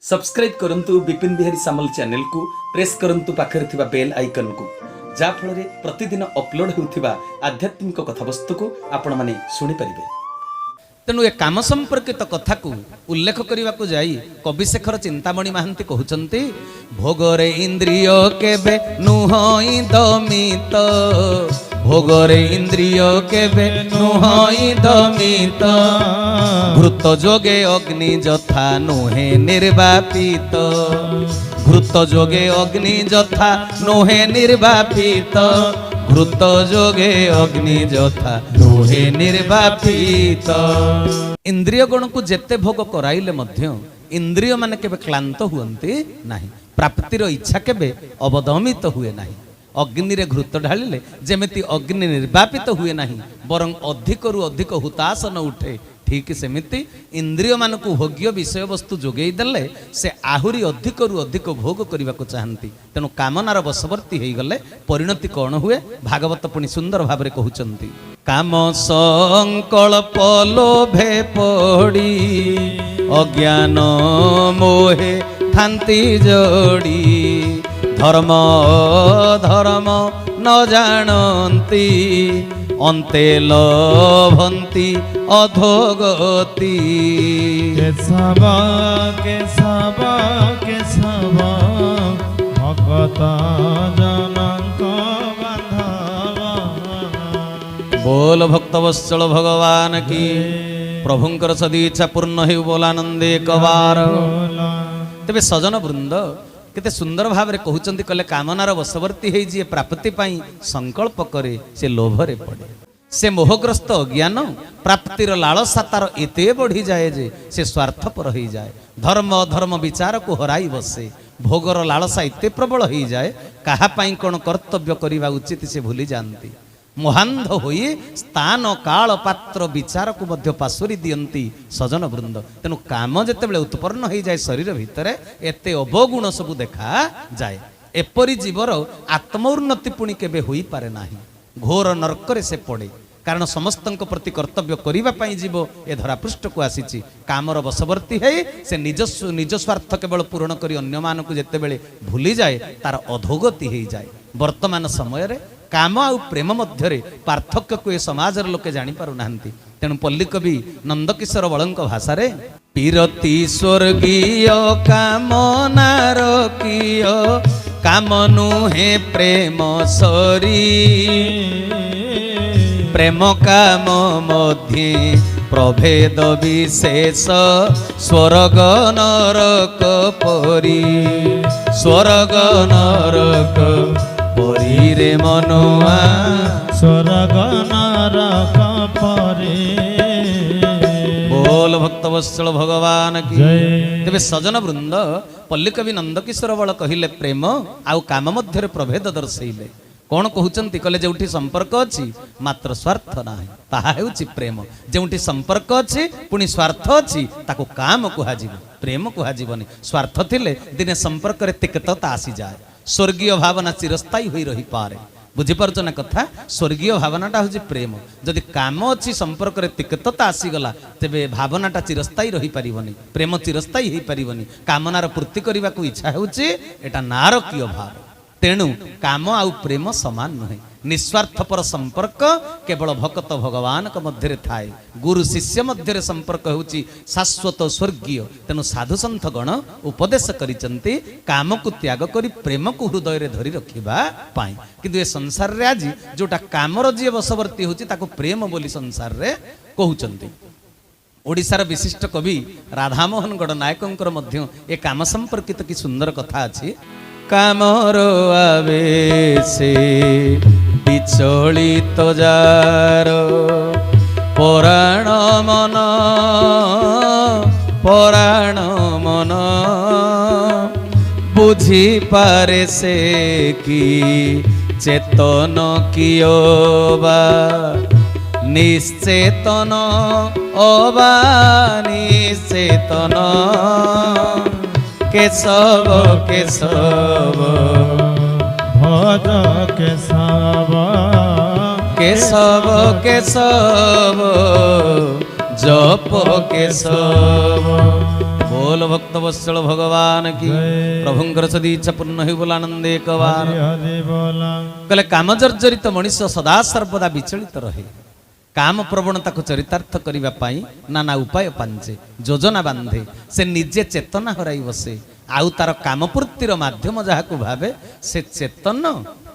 Subscribe करंतु विपिन बिहारी सामल channel को press करंतु पाखरे थिबा बेल आइकन को जा फल रे प्रतिदिन अपलोड होउथिबा आध्यात्मिक कथावस्तु को आपण माने सुनि परिबे। तेणु ए काम संपर्कित कथा को उल्लेख करने को जाई कविशेखर चिंतामणि महांती कहउचंती भोगरे इंद्रिय केबे नुहई दमित भोगरे इंद्रिय केबे नुहई दमित घृत जोगे अग्नि जथा नुहे निर्वापित घृत जोगे अग्नि जथा नुहे निर्वापित घृत जोगे अग्नि जथा नुहे निर्वापित। इंद्रिय गण को जेते भोग कराइले मध्य इंद्रिय माने केबे क्लांत हुअन्ति नाही प्राप्तिर इच्छा केबे अवदमित हुए नाही। अग्नि रे घृत ढालिले जेमिति अग्नि निर्वापित हुए नाही बरं अधिकरु अधिक हुतास न उठे ठीक सेमिति इंद्रिय मान को भोग्य विषय वस्तु जोगई देले से आहुरी अधिकरु अधिक भोग करने को चाहती। तेणु कामनार बशवर्ती हो गले परिणति कौन हुए भागवत पुणी सुंदर भाव कहउचंती काम संकल्प लोभे पड़ी अज्ञान मोहे थांती जोड़ी धर्म धर्म न जानती अंते लभंती अधोगति केशव केशव केशव भगत जनक बांधव। बोल भक्तवत्सल भगवान की प्रभुंकर सदी इच्छा पूर्ण हो बोलानंदे कबार। तेबे सजन वृंद केते सुंदर भाव रे कहउचंती कले कामनार वशवर्ती हे जे प्राप्ति पाई संकल्प करे से लोभरे पड़े से मोहग्रस्त अज्ञान प्राप्तिर लालसा तार एते बढ़ी जाए जे से स्वार्थपर हो जाए धर्म धर्म विचार को हराई बसे भोगर लालसा एते प्रबल हो जाए कहा पाई कौन कर्तव्य करवा उचित से भूली जानती मोहांध होई स्थान काल पात्र विचार को मध्य पासुरी दियंती सजन वृंद। तेणु काम जेतेबेले उत्पन्न हो जाए शरीर भितर एते अवगुण सबु देखा जाए एपरी जीवर आत्मोन्नति पुणी केबे होई पारे नाही घोर नरकरे से पड़े कारण समस्त प्रति कर्तव्य करने जीव ए धरापृष्ठ को आसी कामर बशवर्ती है से निज स्वार्थ केवल पूरण करी अन्य मान को जेतेबेले भूली जाए तार अधोगति हो जाए। वर्तमान समय रे काम आउ प्रेम मध्य पार्थक्य को ए समाज लोके जानी पारु नाहंती। तेणु पल्ली कवि नंदकिशोर बळंक भाषा रे पीरती स्वर्गीय कामनार किय काम नुहे प्रेम सरी प्रेम काम मध्य प्रभेद विशेष स्वर्ग नरक परी स्वर्ग नरक परी रे मनुआ स्वर्ग नरक परी। बोल भक्तवत्सल भगवान की तेबे सजन वृंद पल्ली कवि नंदकिशोर बळ कहिले प्रेम आउ काम मध्य प्रभेद दर्शैले कौन कहउचंती कले जोठी संपर्क अछि मात्र स्वार्थ नाही ताहा हेउची प्रेम जोठी संपर्क अछि पुनी स्वार्थ अछि ताको काम कुहा जीव प्रेम कुहा जीवनी स्वार्थ थिले दिने संपर्क रे तिक्तता आसी जाए स्वर्गीय भावना चिरस्थायी होई रही पारे बुझिपारुछ ना कथा स्वर्गीय भावनाटा हूँ प्रेम जदि काम अच्छी संपर्क रे तिक्तता आसीगला तेबे भावनाटा चिरस्थायी रही पारिबनी प्रेम चिरस्थायी हो पारिबनी कामनार पूर्ति करने को इच्छा होउची एटा नारकीय भाव। तेणु काम आउ प्रेम समान नुहे निस्वार्थपर संपर्क केवल भक्त भगवान मध्य थाए गुरु शिष्य मध्य संपर्क होउची शाश्वत स्वर्गीय। तेणु साधु सन्थ गण उपदेश करिचंती काम को त्याग करी प्रेम को हृदय रे धरी रखिबा पाई किंतु ए संसार रे आज जोटा कामर जी बशवर्ती होची ताको प्रेम बोली संसार रे कहउचंती। ओडिशार विशिष्ट कवि राधामोहन गडनायकंकर मध्य ए काम संपर्कित की सुंदर कथा अछि कामर आवेशे विचलित जार पराण मन बुझी पारे से कि चेतन कियोबा निश्चेतन अबा निश्चेतन केशव केशव भज केशव केशव केशव जप केशव। बोल भक्त भक्तवत्सल भगवान की जय। प्रभुंकर सदीच्छा पूर्ण हो बोला आनंद एक बार हरि हरि बोला कहले काम जर्जरित मनीष सदा सर्वदा विचलित रहे काम प्रवणता को चरितार्थ करने पाई नाना उपाय पांचे योजना बांधे से निजे चेतना हराई बसे आउ तार काम पूर्तिर माध्यम जहाँ को भावे से चेतन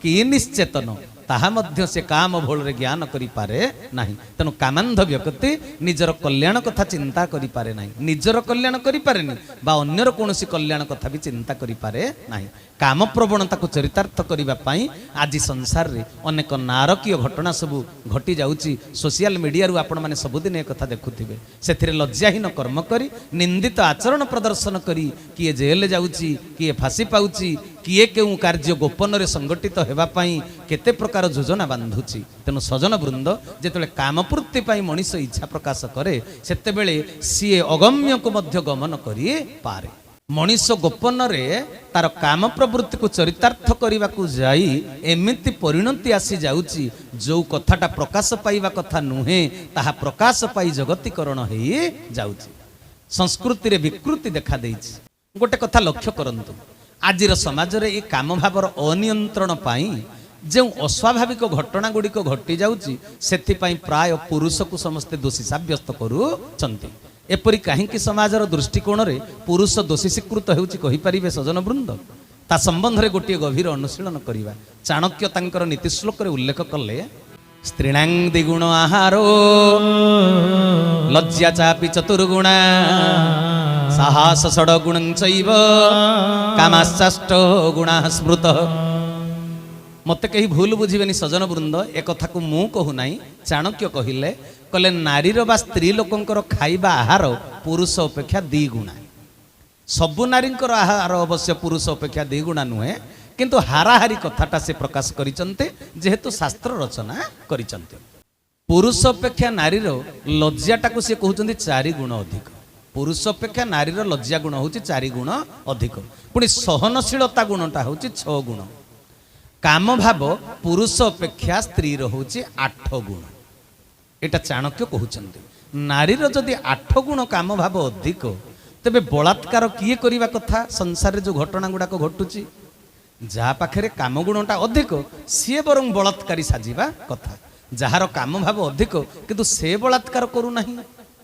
कि निश्चेतन ताहा मध्य से काम भोल ज्ञान करि पारे नाही तेणु कामांध व्यक्ति निजर कल्याण कथा चिंता करि पारे नाही निजर कल्याण करि पारे नि बा अन्यर कोनोसी कल्याण कथा भी चिंता करि पारे नाही काम प्रवणता को चरितार्थ करने पाई आज संसार रे अनेक नारकीय घटना सबू घटी जाउची सोशल मीडिया रु आपण माने सबुदिन ए कथा देखुथिबे सेथिरे लज्जाहीन कर्म करी निंदित आचरण प्रदर्शन करी किए जेल जाउची किए फांसी पाउची किए केउ कार्य गोपन रे संगठित हेबा पाई केते प्रकार योजना बांधुची तेणु सजन वृंद जेतेबेले कामपूर्ति पाई मनीष इच्छा प्रकाश करे सेतेबेले सीए अगम्य को मध्य गमन करी पारे मनीष गोपन रे तार काम प्रवृत्ति को चरितार्थ करने को जाई एमिति परिणति आसी जाउची जो कथाटा प्रकाश पाइबा कथा नुहे ताहा प्रकाश पाई जगतीकरण हो जाउची संस्कृति रे विकृति देखा देइछि गोटे कथा लक्ष्य करंतु आजिर समाज रे ए काम भावर अनियंत्रण पाई जो अस्वाभाविक घटना गुड़िक घटी जाउची सेथिपाई प्राय पुरुष को समस्ते दोषी साब्यस्त करूछंती एपरी कहीं समाजर दृष्टिकोण रे पुरुष दोषी स्वीकृत होउची कहि परिबे सजन वृंद ता संबंध रे गोटे गभीर अनुशीलन करिवा चाणक्य तांकर नीति श्लोक रे उल्लेख कले स्त्रीणां द्विगुण आहारो लज्जा चापि चतुर्गुणा साहस षड्गुणं चैव कामाश्चाष्ट गुणा स्मृत मते कहीं भूल बुझिबेनी सजन वृंद ए कथा को मु कहू नाही चाणक्य कहिले कले नारीर बा स्त्री लोकंकर खाइबा आहार पुरुष अपेक्षा 2 गुणा सबु नारींकर आहार अवश्य पुरुष अपेक्षा 2 गुणा नुहे किंतु हाराहारी कथाटा से प्रकाश करिसंते जेहेतु शास्त्र रचना करिसंते पुरुष अपेक्षा नारीर लज्जाटा को से कहउचंदी 4 गुण अधिक पुरुष अपेक्षा नारीर लज्जा गुण होउची 4 गुण अधिक पुणी सहनशीलता गुणटा होउची 6 गुण काम भाव पुरुष अपेक्षा स्त्री होउची 8 गुण एटा चाणक्य कहउचंदी नारीर जदि 8 गुण काम भाव अधिक तेबे बलात्कार किए करिवा कथा संसार रे जो घटना गुडा को घटुची जहा पाखरे काम गुणटा अधिक सी बरं बलात्कारी साजिबा कथा जार काम भाव अधिक किंतु से बलात्कार करू नाही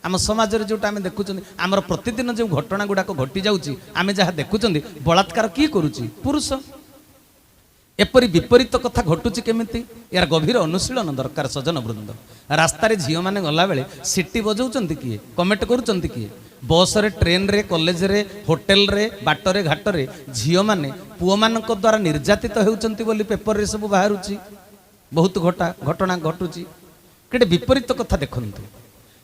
आम समाज रे जोटा आमे देखुचंदी आमर प्रतिदिन जो घटना गुडा को घटी जाउची आमे जहा देखुचंदी बलात्कार किए करूची पुरुष एपरी विपरीत कथा घटुची केमिति यार गभीर अनुशीलन दरकार सजन वृंद रास्ता रे झियो माने गला बेले सिटी बजाउचंती किए कमेंट करूचंती किए बस रे ट्रेन रे कॉलेज रे होटल रे बाट रे घाट रे झियो माने पुओ मानक द्वारा निर्यातित हेउचंती बोली पेपर रे सब बाहरुची बहुत घटना घटुची केटे विपरीत कथा देखंतु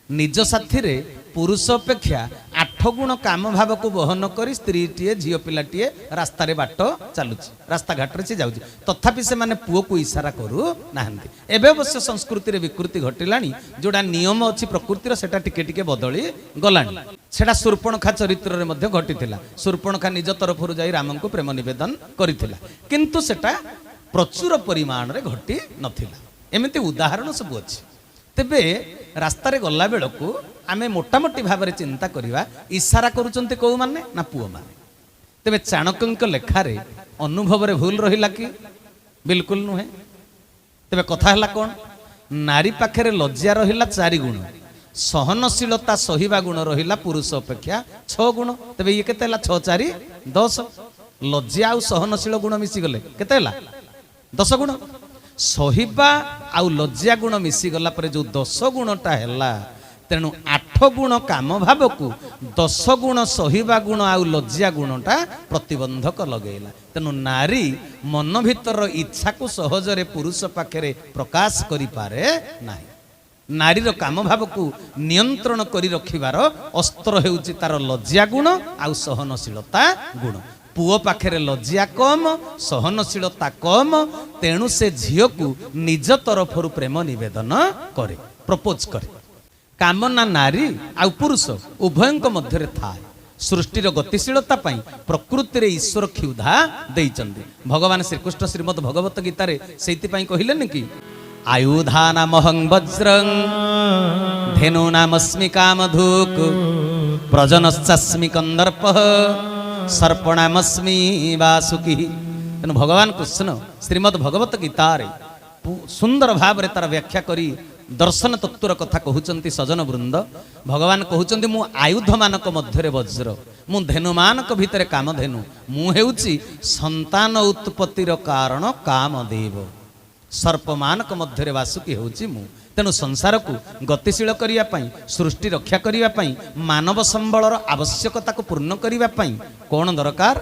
निज साथी रे पुरुष अपेक्षा 8 गुण काम भाव को बहन करी स्त्री टीए झियो पिलाटीए रास्ता रे बाट चालुची रास्ता घाट रे से जाउची तथापि से माने पुओ को इशारा करू नाहंती एबे अवश्य संस्कृति रे विकृति घटिलानी जोडा नियम अछि प्रकृति रे सेटा टिके टिके बदली गलानी सेटा शूर्पणखा चरित्र रे मध्ये घटिथिला शूर्पणखा निज तरफ रु जाई राम को प्रेम निवेदन करिथिला किंतु सेटा प्रचुर परिमाण रे घटी नथिला एमिति उदाहरण सब अछि तेबे रास्ता रे गला बेलकू आमे मोटामोटी भाव में चिंता करिवा इशारा करूचंती कौ माने ना पुओ माने तेबे चाणक्यंक लेखारे अनुभव रे भूल रहिला कि बिल्कुल नुहे तेबे कथा हला कोन नारी पाखरे लज्जा रहिला 4 गुण सहनशीलता सहिबा गुण रहिला पुरुष अपेक्षा 6 गुण तेबे ये केते हला 6 4 10 लज्जा आ सहनशील गुण मिसी गले केते हला 10 गुण सहिबा आउ लज्जा गुण मिसी गला परे जो 10 गुणटा हैला तेणु 8 गुण काम भाव को 10 गुण सहिबा गुण आउ लज्जा गुणटा प्रतिबंधक लगेला तेणु नारी मन भीतर इच्छा को सहजरे पुरुष पाखरे प्रकाश करि पारे नाही नारीर काम भाव को नियंत्रण करि रखिबार अस्त्र हेउची तार लज्जा गुण आउ सहनशीलता गुण पुओ पाखरे लज्जा कम सहनशीलता कम तेणु से झियो को निज तरफ प्रेम निवेदन करे प्रपोज करे कामना नारी आउ पुरुष उभयंक मध्य थाए सृष्टिर गतिशीलता पाई प्रकृति रे ईश्वर क्षुधा देइचंदी भगवान श्रीकृष्ण श्रीमद भगवत गीता रे सेति पाई कहिलेन कि आयुधानामहं वज्रं धेनूनामस्मि कामधुक् ପ୍ରଜନଶ୍ଚାସ୍ମି କନ୍ଦର୍ପ ସର୍ପଣାମସ୍ମି ବାସୁକି। ତେଣୁ ଭଗବାନ କୃଷ୍ଣ ଶ୍ରୀମଦ୍ ଭଗବତ ଗୀତାରେ ସୁନ୍ଦର ଭାବରେ ତାର ବ୍ୟାଖ୍ୟା କରି ଦର୍ଶନ ତତ୍ତ୍ୱର କଥା କହୁଛନ୍ତି ସଜନ ବୃନ୍ଦ। ଭଗବାନ କହୁଛନ୍ତି ମୁଁ ଆୟୁଧ ମାନଙ୍କ ମଧ୍ୟରେ ବଜ୍ର, ମୁଁ ଧେନୁମାନଙ୍କ ଭିତରେ କାମଧେନୁ, ମୁଁ ହେଉଛି ସନ୍ତାନ ଉତ୍ପତ୍ତିର କାରଣ କାମଦେବ, ସର୍ପମାନଙ୍କ ମଧ୍ୟରେ ବାସୁକି ହେଉଛି ମୁଁ। ତେଣୁ ସଂସାରକୁ ଗତିଶୀଳ କରିବା ପାଇଁ, ସୃଷ୍ଟି ରକ୍ଷା କରିବା ପାଇଁ, ମାନବ ସମ୍ବଳର ଆବଶ୍ୟକତାକୁ ପୂର୍ଣ୍ଣ କରିବା ପାଇଁ କ'ଣ ଦରକାର?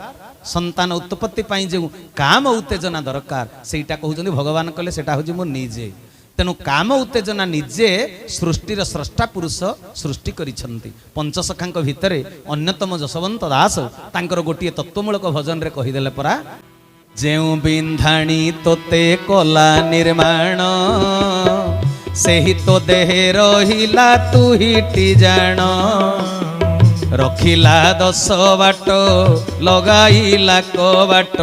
ସନ୍ତାନ ଉତ୍ପତ୍ତି ପାଇଁ ଯେଉଁ କାମ ଉତ୍ତେଜନା ଦରକାର ସେଇଟା କହୁଛନ୍ତି ଭଗବାନ କଲେ ସେଟା ହେଉଛି ମୁଁ ନିଜେ। ତେଣୁ କାମ ଉତ୍ତେଜନା ନିଜେ ସୃଷ୍ଟିର ସ୍ରଷ୍ଟା ପୁରୁଷ ସୃଷ୍ଟି କରିଛନ୍ତି। ପଞ୍ଚସଖାଙ୍କ ଭିତରେ ଅନ୍ୟତମ ଯଶବନ୍ତ ଦାସ ତାଙ୍କର ଗୋଟିଏ ତତ୍ତ୍ୱମୂଳକ ଭଜନରେ କହିଦେଲେ ପରା, ଯେଉଁ ବିନ୍ଧାଣୀ ତୋତେ କଲା ନିର୍ମାଣ, ସେହି ତୋ ଦେହେ ରହିଲା ତୁ ହିଟି ଜାଣ। ରଖିଲା 10 ବାଟ ଲଗାଇଲା କବାଟ,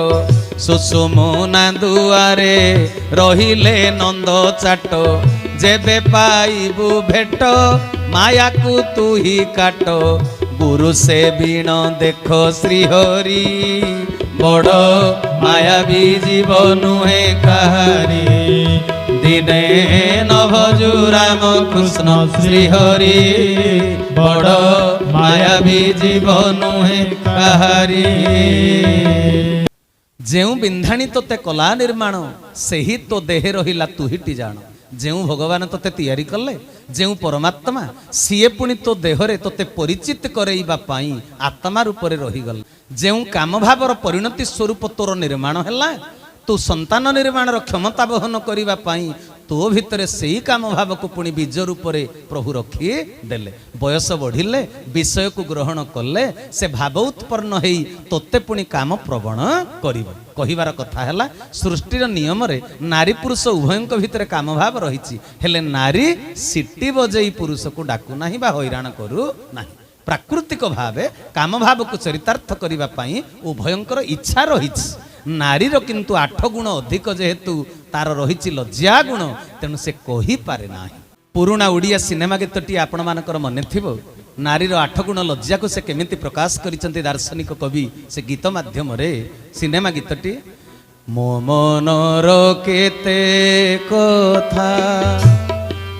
ସୁଷୁମୁନା ଦୁଆରେ ରହିଲେ ନନ୍ଦ ଚାଟ। ଯେବେ ପାଇବୁ ଭେଟ ମାୟାକୁ ତୁ ହି କାଟ, ଗୁରୁ ସେ ବିଣ ଦେଖ ଶ୍ରୀହରି, ବଡ଼ ମାୟାବୀ ଜୀବ ନୁହେଁ କାହାରି। ଦିନେ ନଭଜୁ ରାମ କୃଷ୍ଣ ଶ୍ରୀହରି, ବଡ଼ ମାୟାବୀ ଜୀବ ନୁହେଁ କାହାରି। ଯେଉଁ ବିନ୍ଧାଣୀ ତୋତେ କଲା ନିର୍ମାଣ, ସେହି ତୋ ଦେହେ ରହିଲା ତୁ ହିଟି ଜାଣ। ଯେଉଁ ଭଗବାନ ତୋତେ ତିଆରି କଲେ, ଯେଉଁ ପରମାତ୍ମା, ସିଏ ପୁଣି ତୋ ଦେହରେ ତୋତେ ପରିଚିତ କରେଇବା ପାଇଁ ଆତ୍ମା ରୂପରେ ରହିଗଲେ। ଯେଉଁ କାମଭାବର ପରିଣତି ସ୍ୱରୂପ ତୋର ନିର୍ମାଣ ହେଲା, ତୁ ସନ୍ତାନ ନିର୍ମାଣର କ୍ଷମତା ବହନ କରିବା ପାଇଁ ତୋ ଭିତରେ ସେଇ କାମ ଭାବକୁ ପୁଣି ବୀଜ ରୂପରେ ପ୍ରଭୁ ରଖି ଦେଲେ। ବୟସ ବଢ଼ିଲେ, ବିଷୟକୁ ଗ୍ରହଣ କଲେ, ସେ ଭାବ ଉତ୍ପନ୍ନ ହେଇ ତୋତେ ପୁଣି କାମ ପ୍ରବଣ କରିବ। କହିବାର କଥା ହେଲା, ସୃଷ୍ଟିର ନିୟମରେ ନାରୀ ପୁରୁଷ ଉଭୟଙ୍କ ଭିତରେ କାମ ଭାବ ରହିଛି, ହେଲେ ନାରୀ ସିଟି ବଜେଇ ପୁରୁଷକୁ ଡାକୁ ନାହିଁ ବା ହଇରାଣ କରୁ ନାହିଁ। ପ୍ରାକୃତିକ ଭାବେ କାମ ଭାବକୁ ଚରିତାର୍ଥ କରିବା ପାଇଁ ଉଭୟଙ୍କର ଇଚ୍ଛା ରହିଛି। ନାରୀର କିନ୍ତୁ 8 ଗୁଣ ଅଧିକ, ଯେହେତୁ ତାର ରହିଛି ଲଜ୍ଜା ଗୁଣ, ତେଣୁ ସେ କହିପାରେ ନାହିଁ। ପୁରୁଣା ଓଡ଼ିଆ ସିନେମା ଗୀତଟି ଆପଣମାନଙ୍କର ମନେ ଥିବ। ନାରୀର 8 ଗୁଣ ଲଜ୍ଜାକୁ ସେ କେମିତି ପ୍ରକାଶ କରିଛନ୍ତି ଦାର୍ଶନିକ କବି ସେ ଗୀତ ମାଧ୍ୟମରେ। ସିନେମା ଗୀତଟି, ମୋ ମନର କେତେ କଥା,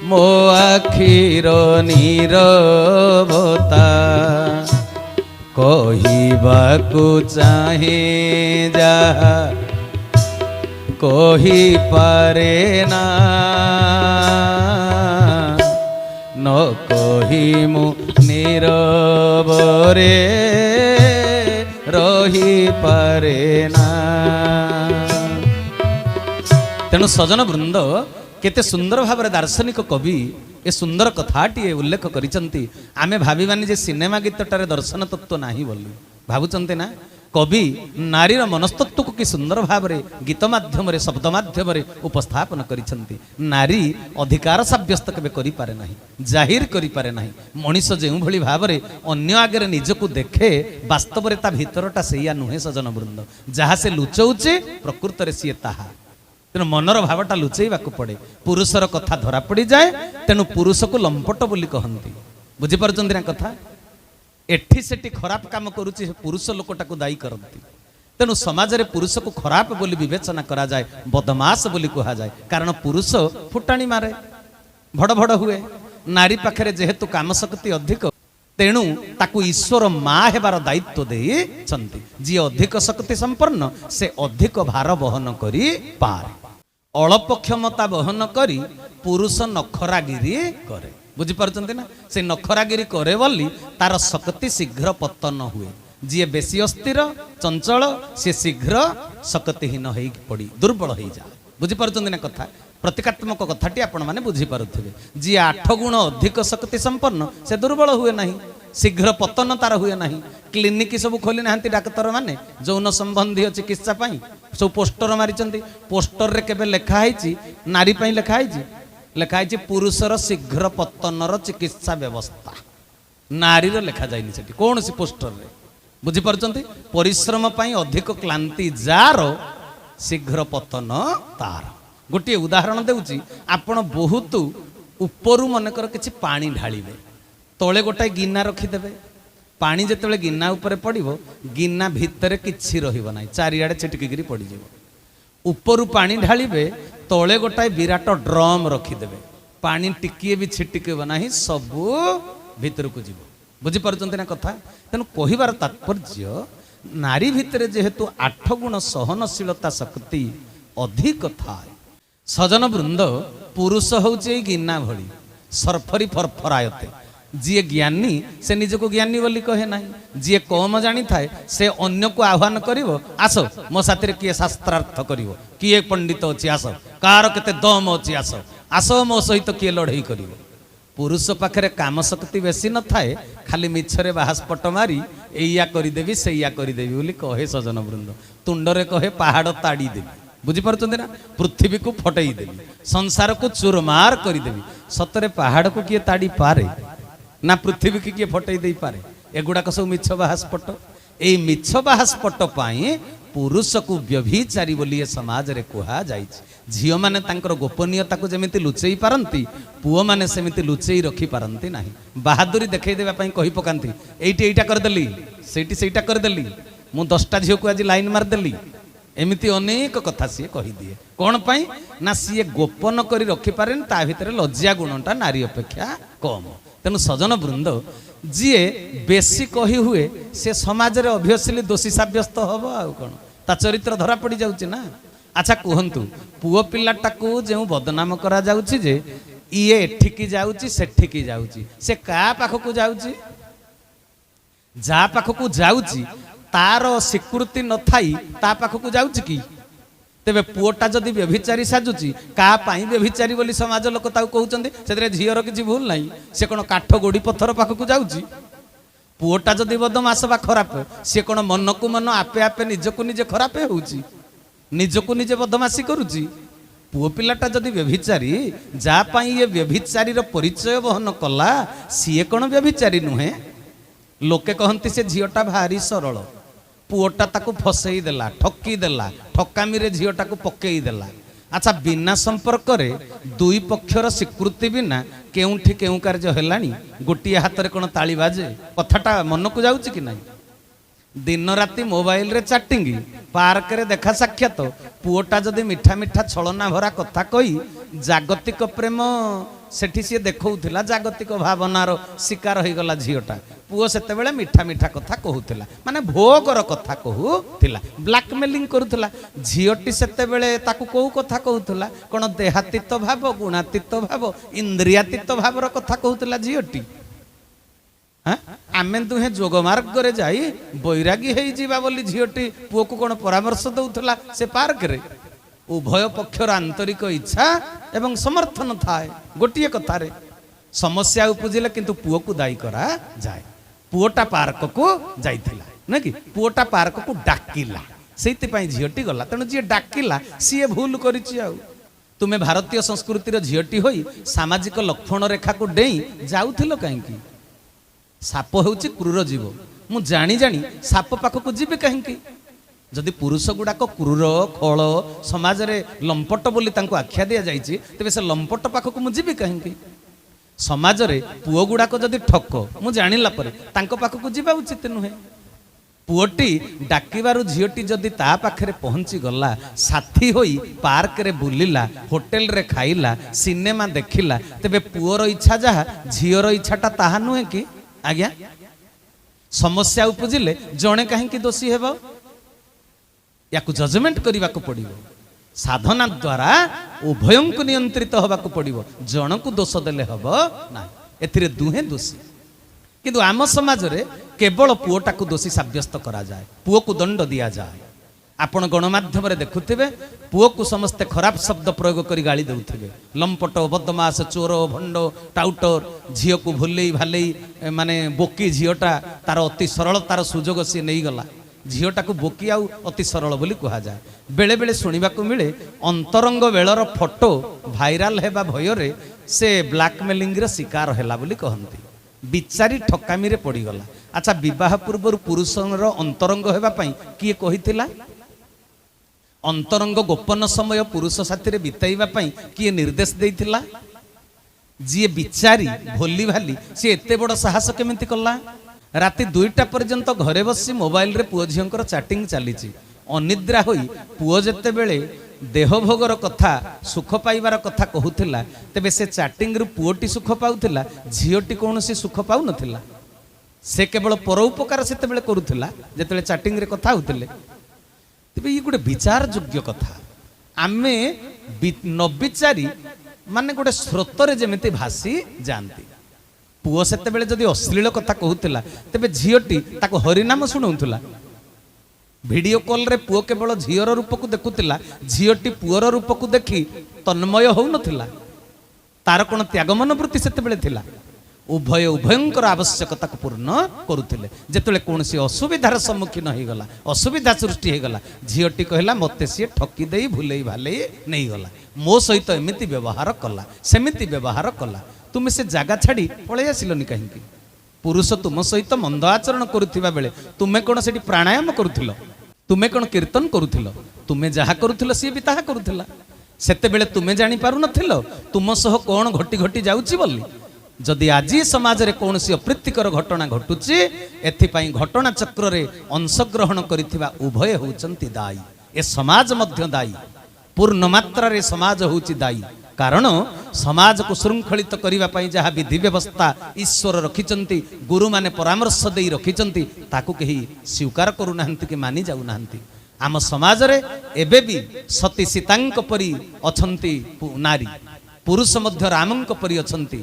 ମୋ ଆଖିର ନୀରବତା, କହିବାକୁ ଚାହେଁ ଯାହା କହିପାରେ ନା, ନ କହି ମୁଁ ନୀରବରେ ରହିପାରେ ନା। ତେଣୁ ସଜନ ବୃନ୍ଦ, କେତେ ସୁନ୍ଦର ଭାବରେ ଦାର୍ଶନିକ କବି ଏ ସୁନ୍ଦର କଥାଟିଏ ଉଲ୍ଲେଖ କରିଛନ୍ତି। ଆମେ ଭାବିବାନି ଯେ ସିନେମା ଗୀତଟାରେ ଦର୍ଶନ ତତ୍ତ୍ୱ ନାହିଁ ବୋଲି, ଭାବୁଛନ୍ତି ନା? କବି ନାରୀର ମନସ୍ତତ୍ୱକୁ କି ସୁନ୍ଦର ଭାବରେ ଗୀତ ମାଧ୍ୟମରେ, ଶବ୍ଦ ମାଧ୍ୟମରେ ଉପସ୍ଥାପନ କରିଛନ୍ତି। ନାରୀ ଅଧିକାର ସାବ୍ୟସ୍ତ କେବେ କରିପାରେ ନାହିଁ, ଜାହିର କରିପାରେ ନାହିଁ। ମଣିଷ ଯେଉଁଭଳି ଭାବରେ ଅନ୍ୟ ଆଗରେ ନିଜକୁ ଦେଖେ, ବାସ୍ତବରେ ତା ଭିତରଟା ସେଇଆ ନୁହେଁ ସଜନ ବୃନ୍ଦ। ଯାହା ସେ ଲୁଚଉଛି ପ୍ରକୃତରେ ସିଏ ତାହା। ତେଣୁ ମନର ଭାବଟା ଲୁଚେଇବାକୁ ପଡ଼େ। ପୁରୁଷର କଥା ଧରା ପଡ଼ିଯାଏ, ତେଣୁ ପୁରୁଷକୁ ଲମ୍ପଟ ବୋଲି କହନ୍ତି। ବୁଝିପାରୁଛନ୍ତି ନା କଥା? ଏଠି ସେଠି ଖରାପ କାମ କରୁଛି, ପୁରୁଷ ଲୋକଟାକୁ ଦାୟୀ କରନ୍ତି। ତେଣୁ ସମାଜରେ ପୁରୁଷକୁ ଖରାପ ବୋଲି ବିବେଚନା କରାଯାଏ, ବଦମାସ ବୋଲି କୁହାଯାଏ। କାରଣ ପୁରୁଷ ଫୁଟାଣି ମାରେ, ଭଡ଼ ଭଡ଼ ହୁଏ। ନାରୀ ପାଖରେ ଯେହେତୁ କାମ ଶକ୍ତି ଅଧିକ, ତେଣୁ ତାକୁ ଈଶ୍ୱର ମା ହେବାର ଦାୟିତ୍ୱ ଦେଇଛନ୍ତି। ଯିଏ ଅଧିକ ଶକ୍ତି ସମ୍ପନ୍ନ, ସେ ଅଧିକ ଭାର ବହନ କରିପାରେ। ଅଳପ କ୍ଷମତା ବହନ କରି ପୁରୁଷ ନଖରାଗିରି କରେ। ବୁଝିପାରୁଛନ୍ତି ନା? ସେ ନଖରାଗିରି କରେ ବୋଲି ତାର ଶକ୍ତି ଶୀଘ୍ର ପତନ ହୁଏ। ଯିଏ ବେଶୀ ଅସ୍ଥିର ଚଞ୍ଚଳ, ସେ ଶୀଘ୍ର ଶକ୍ତିହୀନ ହେଇକି ପଡ଼ି ଦୁର୍ବଳ ହେଇଯାଏ। ବୁଝିପାରୁଛନ୍ତି ନା କଥା? ପ୍ରତୀକାତ୍ମକ କଥାଟି ଆପଣମାନେ ବୁଝିପାରୁଥିବେ। ଯିଏ 8 ଗୁଣ ଅଧିକ ଶକ୍ତି ସମ୍ପନ୍ନ, ସେ ଦୁର୍ବଳ ହୁଏ ନାହିଁ, ଶୀଘ୍ର ପତନ ତାର ହୁଏ ନାହିଁ। କ୍ଲିନିକ ସବୁ ଖୋଲି ନାହାନ୍ତି ଡାକ୍ତରମାନେ ଯୌନ ସମ୍ବନ୍ଧୀୟ ଚିକିତ୍ସା ପାଇଁ, ସବୁ ପୋଷ୍ଟର ମାରିଛନ୍ତି। ପୋଷ୍ଟରରେ କେବେ ଲେଖା ହେଇଛି ନାରୀ ପାଇଁ? ଲେଖା ହେଇଛି? ଲେଖା ହେଇଛି ପୁରୁଷର ଶୀଘ୍ର ପତନର ଚିକିତ୍ସା ବ୍ୟବସ୍ଥା। ନାରୀର ଲେଖା ଯାଇନି ସେଠି କୌଣସି ପୋଷ୍ଟରରେ। ବୁଝିପାରୁଛନ୍ତି? ପରିଶ୍ରମ ପାଇଁ ଅଧିକ କ୍ଳାନ୍ତି ଯାର, ଶୀଘ୍ର ପତନ ତାର। ଗୋଟିଏ ଉଦାହରଣ ଦେଉଛି। ଆପଣ ବହୁତ ଉପରୁ ମନେକର କିଛି ପାଣି ଢାଳିବେ, ତଳେ ଗୋଟାଏ ଗିନା ରଖିଦେବେ, पानी जेतेबेले गिना उपरे पड़िबो गिना भितरे किछि रहिबो नाही चारिआडे छिटकिगिरी पड़ी जिवो उपरु पानी ढालिबे तळे गोटाए विराट ड्रम रखिदेबे पानी टिकिए भी छिटकेबो नाही सबु भितरकु जिवो बुझी पारुचंती ना कथा तेनु कहिबार तात्पर्य नारी भितरे जेहेतु 8 गुण सहनशीलता शक्ति अधिक थाए सजन वृंद पुरुष होउचे गिना भली सरफरी फरफरायते जी ज्ञानी से निजको ज्ञानी बोली कहे ना जी कम जानी थाए से अन्य को आह्वान करिवो आस मो साथी किए शास्त्रार्थ करिवो किए पंडित अच्छी आस कार केते दम अच्छी आस आस मो सहित किए लड़ई करिवो पुरुष पाखरे काम शक्ति बेसी न थाए खाली मिछरे बाहास्पट मारी एया करिदेवी सेया करिदेवी बोली कहे सजन वृंद तुंडरे कहे पहाड़ ताड़ी देवी बुझी पारुचंती ना पृथ्वी को फटई देवी संसार को चुरमार करिदेवी सतरे पहाड़ को किए ताड़ी पारे ना पृथ्वी की किए फटई दे पारे एगुड़ाक सब मिछ बाहास्पट एई मिछ बाहास्पट पाई पुरुष को व्यभिचारी बोली ए समाज रे कुहा जाइछ झियो माने तांकर गोपनीयता को जेमिति लुचेई पारंती पुओ माने सेमिति लुचेई रखी पारंती नाही बहादुरी देखै देबा पई कहि पकांती एइटी एइटा कर देली सेइटी सेइटा कर देली मु 10टा झियो को आज लाइन मार देली एमिति अनेक कथा सी कहि दिए कोन पई ना सी गोपन करी रखि पारेन ता भितरे लज्जा गुणटा नारी अपेक्षा कम तेणु सजन वृंद जी बेसी कही हुए से समाज रे ऑब्वियसली दोषी साब्यस्त हबो आ कोन ता चरित्र धरा पड़ी जाउची ना अच्छा कहंतु पुओ पिल्लाटा को जे बदनाम करा जाउची जे इए एठिकी जाउची सेठिकी जाउची से का पाखकु जाउची जा पाखकु जाउची तार स्वीकृति न थाई ता पाखकु जाउची की तेबे पुओटा जदि व्यभिचारी साजुची का पाई व्यभिचारी बोली समाज लोक ताऊ कहउचंदी सेतरे झियर किछि भूल नाही से कोन काठ गोडी पत्थर पाखकु जाउची पुओटा जदि बदमास बा खराब से कोन मन को मन आपे आपे निजको निजे खराब होउची निजको निजे बदमासी करूची पुओ पिलाटा जदि व्यभिचारी जा पाई ये व्यभिचारी रो परिचय बहन कला सीए कोन व्यभिचारी नुहे लोके कहंती से झियोटा भारी सरल पुओटा ताकू फसई देला ठकी देला ठकामी रे झियोटा को पकेई देला अच्छा बिना संपर्क रे दुई पक्षर स्वीकृति बिना केउठी केउ कार्य हेलानी गोटिए हाथ रे कोन ताली बाजे कथाटा मन को जाउची कि नाही दिन राति मोबाइल रे चैटिंग पार्क रे देखा साक्षात पुओटा जदि मीठा मीठा छलना भरा कथा कही जागतिक प्रेम सेठी सी देखौथिला जागतिक भावनार शिकार हो गला झियोटा पुओ सेते बेले मीठा मीठा कथा कहूथिला माने भोगर कथा कहूथिला ब्लैकमेलिंग करूथिला झियोटी सेते बेले ताकू कहू कथा कहूथिला कोन देहातीत भाव गुणातीत भाव इंद्रियातीत भावर कथा कहूथिला झियोटी आमे दुहे जोग मार्ग रे जाई बैरागी हेई जीवा बोली झियोटी पुओ को कोन परामर्श दउथला से पार्क रे उभय पक्षर आंतरिक इच्छा एवं समर्थन थाए गोटिए कथा रे समस्या उपजिले किंतु पुओ को दायी करा जाए पुओटा पार्क को जाइथिला न कि पुओटा पार्क को डाकिला सेति पई झियोटी गला तेनु जे डाकिला सीए भूल करिछि आ तुमे भारतीय संस्कृति रो झियोटी होई सामाजिक लक्षण रेखा को डेई जाउथिलो काहे की साप होउछि क्रूर जीव मु जानी जानी साप पाखक जीवे काहे जदि पुरुष गुड़ाक क्रूर खल समाज रे लंपट बोली तांको आख्या दिया जाइछि तेबे से लंपट पाखक मु जीवी काहे समाज रे पुओ गुड़ाक जदि ठक मु जानिला परे तांको पाखक जीवा उचित नुहे पुओटी डाकिबारु झियोटी जदि ता पाखरे पहुंची गला साथी होई पार्क रे बुलिला होटल रे खाइला सिनेमा देखिला तेबे पुओर इच्छा जहा झियोर इच्छाटा ताहा नुहे कि आज्ञा समस्या उपजिले जणे काहे दोषी हेबो या जजमेंट करने को पड़ो साधना द्वारा उभय को नियंत्रित होगा पड़ो जन को दोष देले हम ना ए दुहे दोषी किंतु आम समाज रे केवल पुओटा को दोषी साब्यस्त करा जाए पुओ को दंड दिया जाए आपण गणमाध्यम रे देखुथिबे पुओ को समस्ते खराब शब्द प्रयोग करी गाली देउथिबे लंपट बदमाश चोर भंड टाउटर झियो को भुलेई भालेई माने बोकी झियोटा तार अति सरल तार सुजोग सी नहीं गला झीटा को बोकी आउ अति सरल बोली कहा जाए बेले बेले सुनिबा को मिले अंतरंग बेलर फोटो भाइराल हेबा भय से ब्लैकमेलिंग रे शिकार हैला बोली कहंती बिचारी ठकामी रे पड़ी गला अच्छा विवाह पूर्व पुरुषर अंतरंग हेबा पई किए कहिथिला अंतरंग गोपन समय पुरुष साथी रे बिताइबा पई किए निर्देश देइथिला जी बिचारी भोली भाली से एते बड़ साहस केमिति कला राति 2टा पर्यंत घरे बसी मोबाइल रे पुओ झींकर चैटिंग चली अनिद्रा होई पुओ जेते बेले देहभोगर कथा सुख पाइबार कथा कहूला तेबे से चैटिंग रु पुओटी सुख पाउथिला झीओटी कौनसी सुख पाउ नथिला से केवल परोपकार सेते बेले करूथिला जेतेले चैटिंग रे कथा होथिले तेबे ई गोटे विचार योग्य कथा आमे न विचारी माने गोटे स्रोतरे जेमिति भासी जानती पुओ सेते बेले जदि अश्लील कथा कहूथिला तेबे झीओटी ताको हरिनाम सुनाउथुला वीडियो कॉल रे पुओ केवल झीओर रूप को देखुथिला झीओटी पुओर रूप को देखी तन्मय होउ नथिला तार कोन त्याग मनोवृत्ति सेते बेले थिला उभय उभयंकर आवश्यकता को पूर्ण करुथिले जेतेले कोनसी असुविधार सम्मुखीन होई गला असुविधा सृष्टि होई गला झीओटी कहला मते सी ठकी देई भुलेई भालेई नहीं गला मो सहित एमिति व्यवहार कला सेमिति व्यवहार कला तुम से जागा छाड़ी पळे आसिलोनी कहीं पुरुष तुम सहित मंद आचरण करुथिबा बेले तुमे कोन सेठी प्राणायाम करुथिलो तुमे कोन कीर्तन करुथिलो तुमे जहा करुथिलो सी भी ताहा करुथिला सेते बेले तुमे जानि पारु नथिलो तुम सह कोन घटी घटी जाउची बोली जदि आज समाज रे कौनसी अप्रीतिकर घटना घटुची एथिपाई घटना चक्र रे अंशग्रहण करिथिबा उभय होउचंती दायी ए समाज मध्य दायी पूर्ण मात्रा रे समाज होउची दायी कारण समाज को श्रृंखलित करिबा पई जहा विधि व्यवस्था ईश्वर रखिचंती गुरु माने परामर्श देई रखिचंती ताकू केही स्वीकार करू नाहंती कि मानि जाऊ नाहंती आम समाज रे एबे भी सती सीतांक परी अछंती नारी पुरुष मध्य रामंक परी अछंती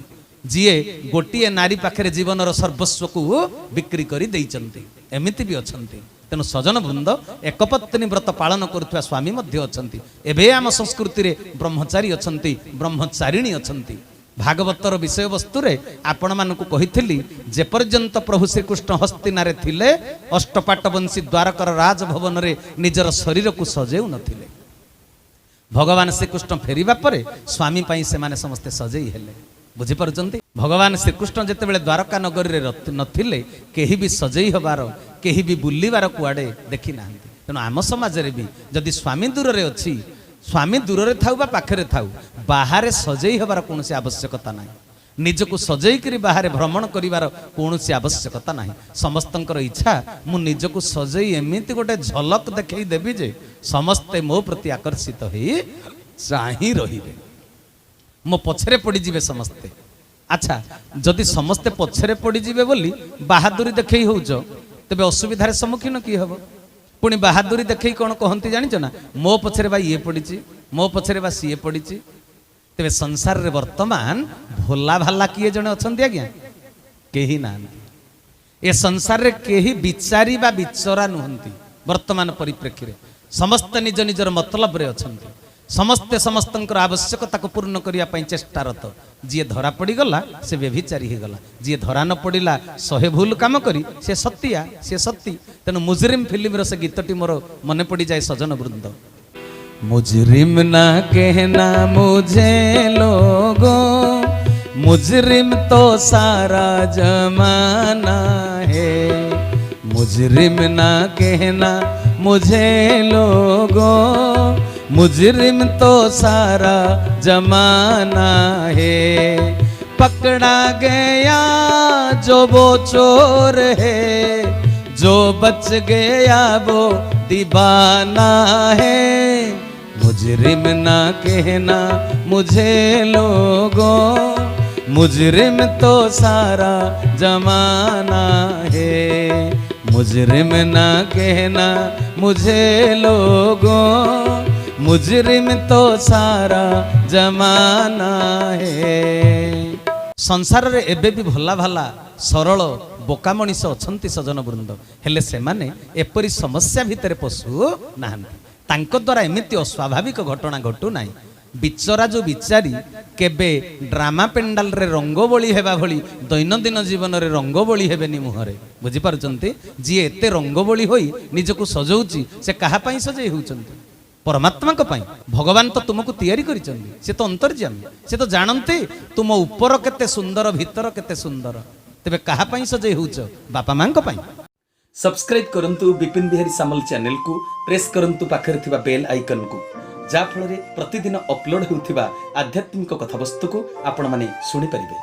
जीए गोटिए नारी पाखे जीवनर सर्वस्व को बिक्री करी देइचंती एमिति भी अछंती तेणु सजन वृंद एकपत्नी व्रत पालन करुवा स्वामी मध्य अछंती एबे आम संस्कृति रे ब्रह्मचारी अछंती ब्रह्मचारिणी अछंती भागवतर विषय वस्तु रे आपण मानकु कहिथिली जे पर्यंत प्रभु श्री कृष्ण हस्तिनारे थिले अष्टपाटवंशी द्वारकर राजभवन रे निजर शरीर को सजेउ नथिले भगवान श्री कृष्ण फेरिबा परे स्वामी पई से माने समस्ते सजेई हेले बुझी पारुचंती भगवान श्रीकृष्ण जेते बेले द्वारका नगरी रे नथिले केही भी सजेई हबार केही भी बुल्लीबार कुआडे देखि नाहंती तेणु आम समाज रे भी जदि स्वामी दूर रे अछि स्वामी दूर रे थाउ बा पाखरे थाउ बाहरे सजेई हबार कोनोसी आवश्यकता नाही निजको सजेई करी बाहरे भ्रमण करिवार कोनोसी आवश्यकता नाही समस्तंकर इच्छा मु निजको सजेई एमिति गोटे झलक देखै देबी जे समस्ते मो प्रति आकर्षित होई चाहि रहिबे मो पछरे पड़ी जिवे समस्ते अच्छा जदि समस्ते पछरे पड़ी जिवे बोली बहादुरी देखई होउछ तबे असुविधार सम्मुखीन की हबो पुणी बहादुरी देखई कोन कहंती जानिछ ना मो पछरे बा ये पड़ीची मो पछरे बा सीए पड़ीची तबे संसार रे वर्तमान भोला भाला किए जने अछंती आज्ञा केही नांती ए संसार रे केही विचारी बा विचरा नुहंती वर्तमान परिप्रेक्षी रे समस्त निज निजर मतलब रे अछंती समस्ते समस्तंकर आवश्यकता को पूर्ण करिया पई चेष्टारत जी धरा पड़ी गला से व्यभिचारी हो गला जी धरा न पड़िला सहे भूल काम करी से सत्या से सत्ती तेणु मुजरिम फिल्म रो से गीतटी मोर मने पड़ी जाए सजन वृंद मुजरिम ना कहना मुझे लोगो मुजरिम तो सारा जमाना है मुजरिम ना कहना मुझे लोगो मुजरिम तो सारा जमाना है पकड़ा गया जो वो चोर है जो बच गया वो दीवाना है मुजरिम ना कहना मुझे लोगो मुजरिम तो सारा जमाना है मुजरिम ना कहना मुझे लोगो मुजरिम तो सारा जमाना है संसार रे एबे भी भला भला सरल बोका मनीष अछंती सजन वृंद हेले से माने एपरी समस्या भितर पशु नाहंती तांको द्वारा एमिति अस्वाभाविक घटना घटू नाही बिचरा जो बिचारी केबे ड्रामा पेंडाल रे रंगोबोली हेबा भली दैनंदिन जीवन रे रंगोबोली हेबेनी मुहरे बुझी पारुचंती जी एते रंगोबोली होई निजको सजौची से कहा पई सजै होउचंती परमात्मा को पाई भगवान तो तुमको तैयारी करिचंदी से तो अंतर्यामी से तो जानते तुम ऊपर केते सुंदर भीतर केते सुंदर तेबे कहा पई सजै होउच बापा मां को पाई सब्सक्राइब करंतु विपिन बिहारी सामल चैनल को प्रेस करंतु पाखरे थिबा बेल आइकन को जा फଳରେ प्रतिदिन अपलोड हेउथिबा आध्यात्मिक कथावस्तु को आपण माने सुनि परिबे।